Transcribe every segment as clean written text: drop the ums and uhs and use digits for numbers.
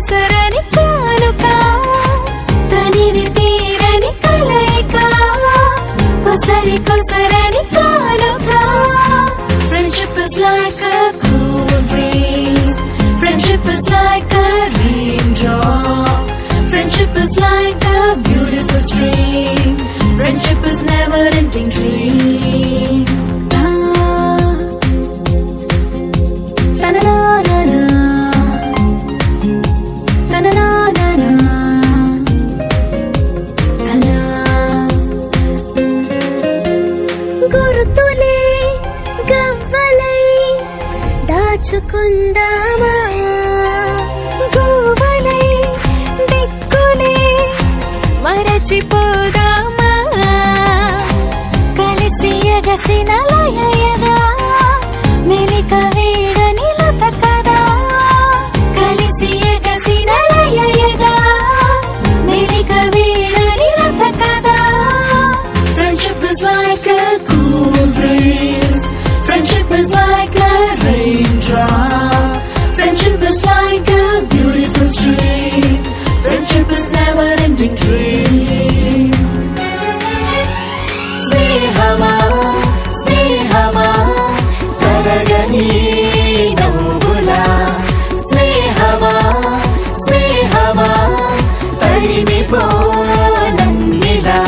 కొసరని కానుక తనివి తీరని కలయిక కొసరి కొసరని కానుక Friendship is like a cool breeze Friendship is like a raindrop Friendship is like a beautiful stream Friendship is never-ending dream గుర్తులే గవ్వలై దాచుకుందామా గువ్వలై దిక్కులే మరచిపోదామా కలిసి ఎగసిన లయయగా మెలిక వీడని లత కదా కలిసి ఎగసిన లయయగా మెలిక వీడని లత కదా Friendship is like a cool breeze Friendship is like a raindrop Friendship is like a beautiful stream Friendship is never-ending dream Snehama, snehama Taragani novula Snehama, snehama Tadimipo nannila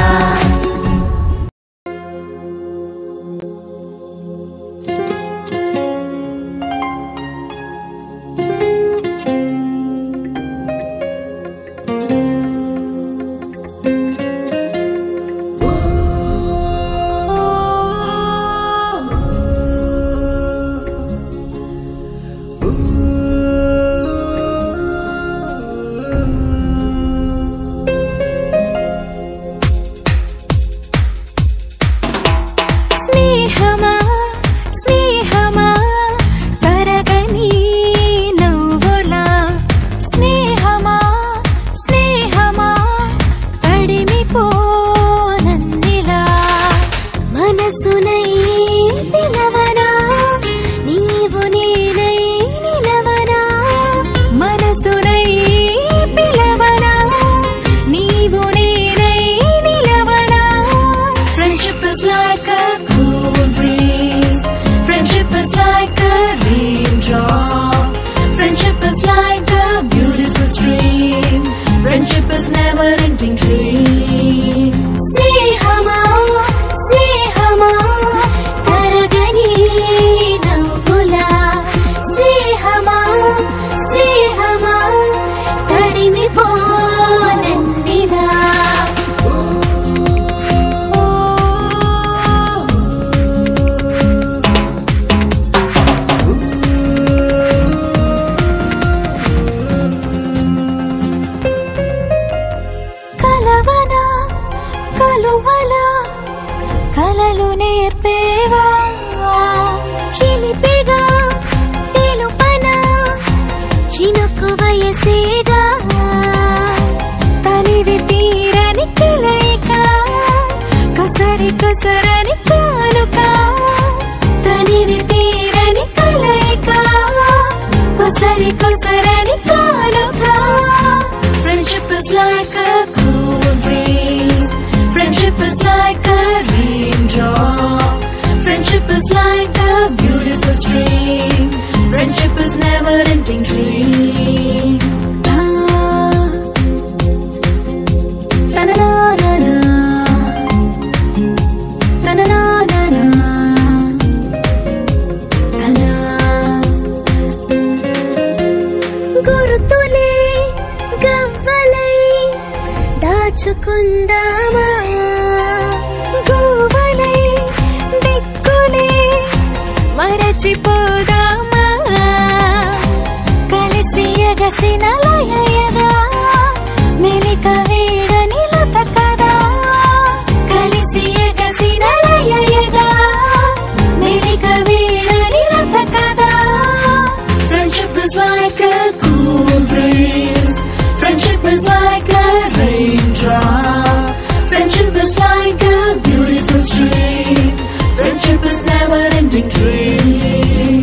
Friendship is never-ending dream Snehama, snehama Taragani navula Snehama, snehama Tadimipo nannila కలువలా కలలు నేర్పేవా చిలిపిగా తెలుపనా చినుకు వయసేగా తనివి తీరని కలయిక కొసరి కొసరని కానుక తనివి తీరని కలయిక కొసరి కొసరని కానుక Friendship is like a cool breeze Friendship is like a raindrop Friendship is like a beautiful stream Friendship is never-ending dream గుర్తులే గవ్వలై దాచుకుందామా గువ్వలై దిక్కులే మరచిపోదామా కలిసి ఎగసిన లయయగా మెలిక వీడని లత కదా కలిసి ఎగసిన లయయగా మెలిక వీడని లత కదా Friendship is like a cool breeze Friendship is like a raindrop Friendship is like a beautiful stream Friendship is never-ending dream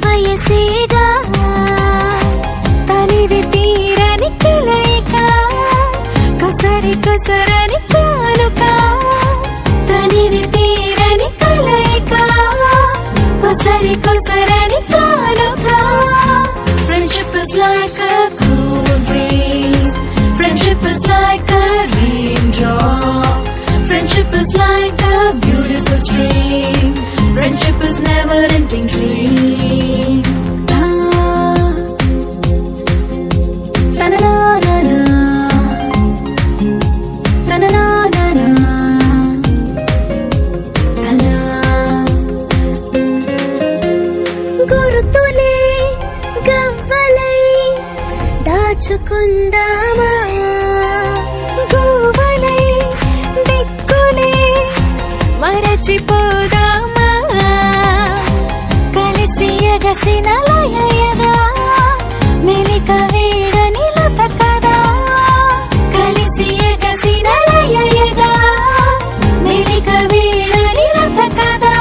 వయసేగా తనివి తీరని కలయిక కొసరి కొసరని కానుక తనివి తీరని కలయిక కొసరి కొసరని కానుక Friendship is like a cool breeze. Friendship is like a raindrop. Friendship is like a beautiful stream. Friendship is never-ending dream. Ta-na-na-na-na. Ta-na-na-na-na. Ta-na. గుర్తులే గవ్వలై దాచుకుందామా గువ్వలై దిక్కులే మరచిపోదామా కలిసి ఎగసిన లయయగా మెలిక వీడని లత కదా కలిసి ఎగసిన లయయగా మెలిక వీడని లత కదా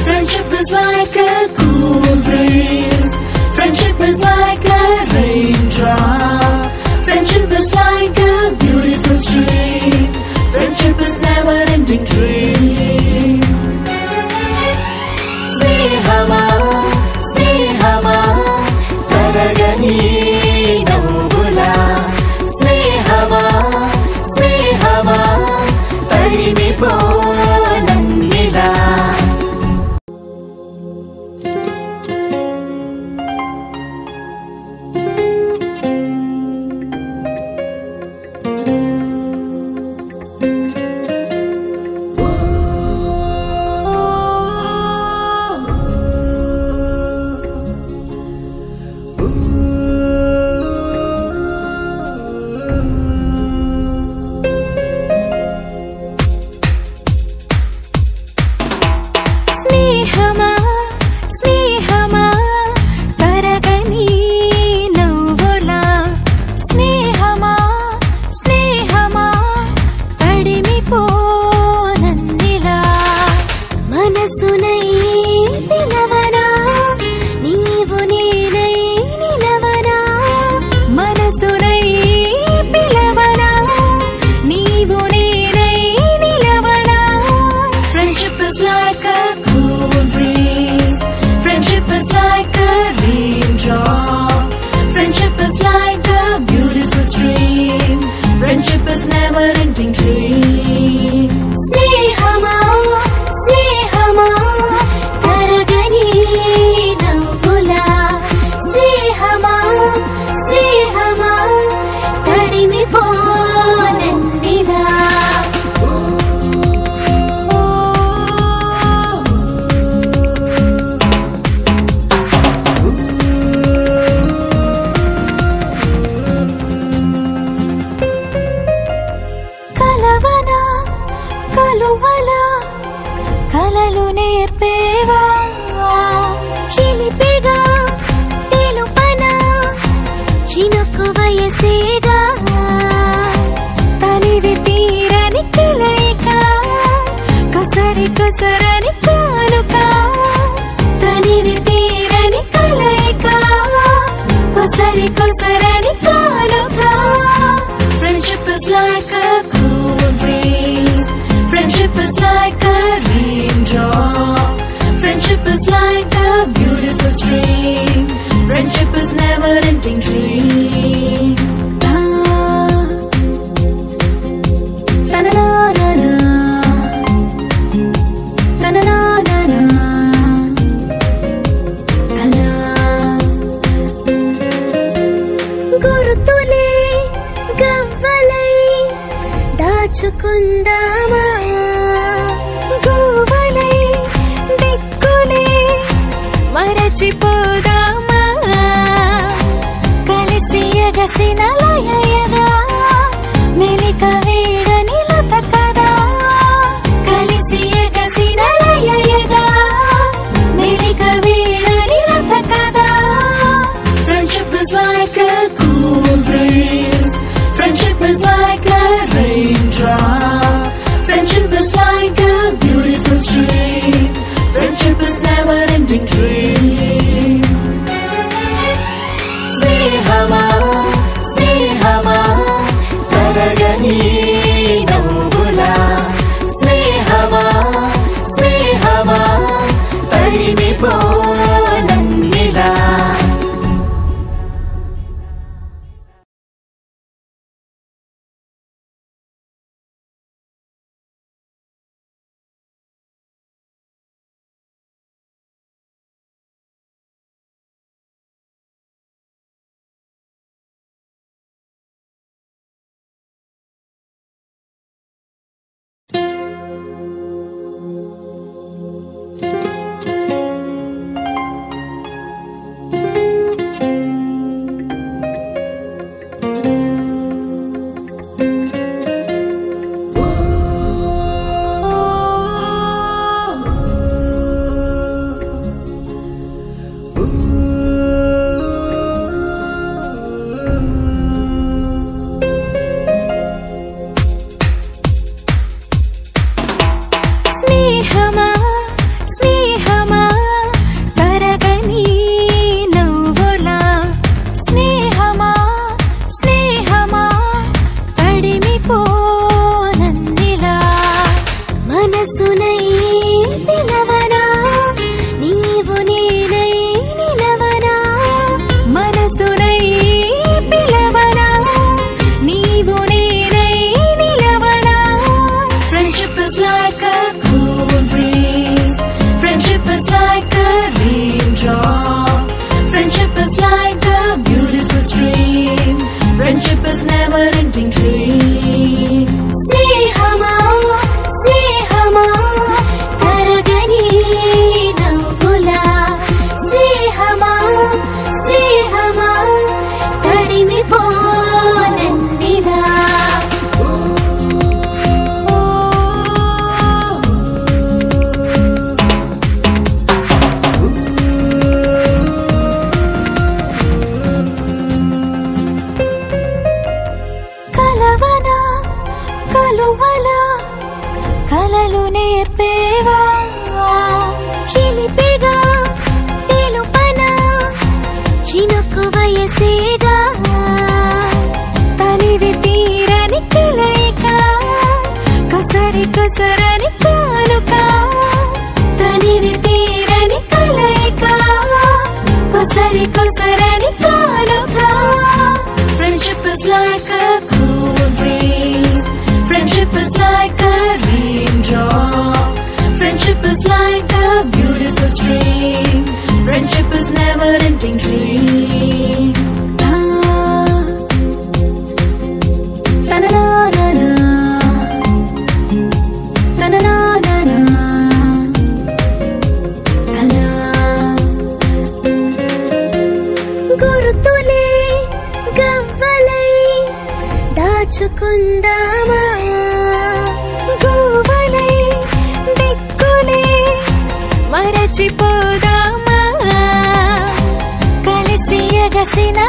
Friendship is like a cool breeze. Friendship is like a raindrop. Friendship is like a beautiful stream. Friendship is never-ending dream. Snehama, snehama, taragani novula. Snehama, snehama, tadimipo nannila. Friendship is never-ending dream. Snehama, snehama, taragani navula. Snehama, snehama, tadimipo nannila. కలువలా కలలు నేర్పేవా చిలిపిగా తెలుపనా చినుకు వయసేగా తనివి తీరని కలయిక కొసరి కొసరని కానుక తనివి తీరని కలయిక కొసరి కొసరని కానుక Friendship is like a cool breeze. Friendship is like a raindrop. Friendship is like a beautiful stream. Friendship is never-ending dream. Ta-na-na-na-na. Ta-na-na-na-na. Ta-na. గుర్తులే గవ్వలై దాచుకుందామా గువ్వలై దిక్కులే మరచిపోదామా కలిసి ఎగసిన లయయగా మెలిక వీడని లత కదా కలిసి ఎగసిన లయయగా మెలిక వీడని లత కదా Friendship is like a cool breeze. Friendship is like a raindrop. Friendship is like a beautiful stream. Friendship is never-ending dream. is like a raindrop. Friendship is like a beautiful stream. Friendship is never ending dream. Snehama, Snehama, taragani navula. Snehama, Snehama, tadimi ponennida. కలవనా కలువలా కలలు నేర్పేవా చిలిపిగా తెలుపనా చినుకు వయసేగా తనివి తీరని కలయిక కొసరి కొసరని కానుక తనివి తీరని కలయిక కొసరి కొసరని కానుక Friendship is like a cool breeze. Friendship is like a raindrop. Friendship is like a beautiful stream. Friendship is never ending dream. Ta-na-na-na-na. Ta-na-na-na-na. Ta-na. గుర్తులే గవ్వలై దాచుకుందామా గువ్వలై దిక్కులే మరచిపోదామా కలిసి ఎగసిన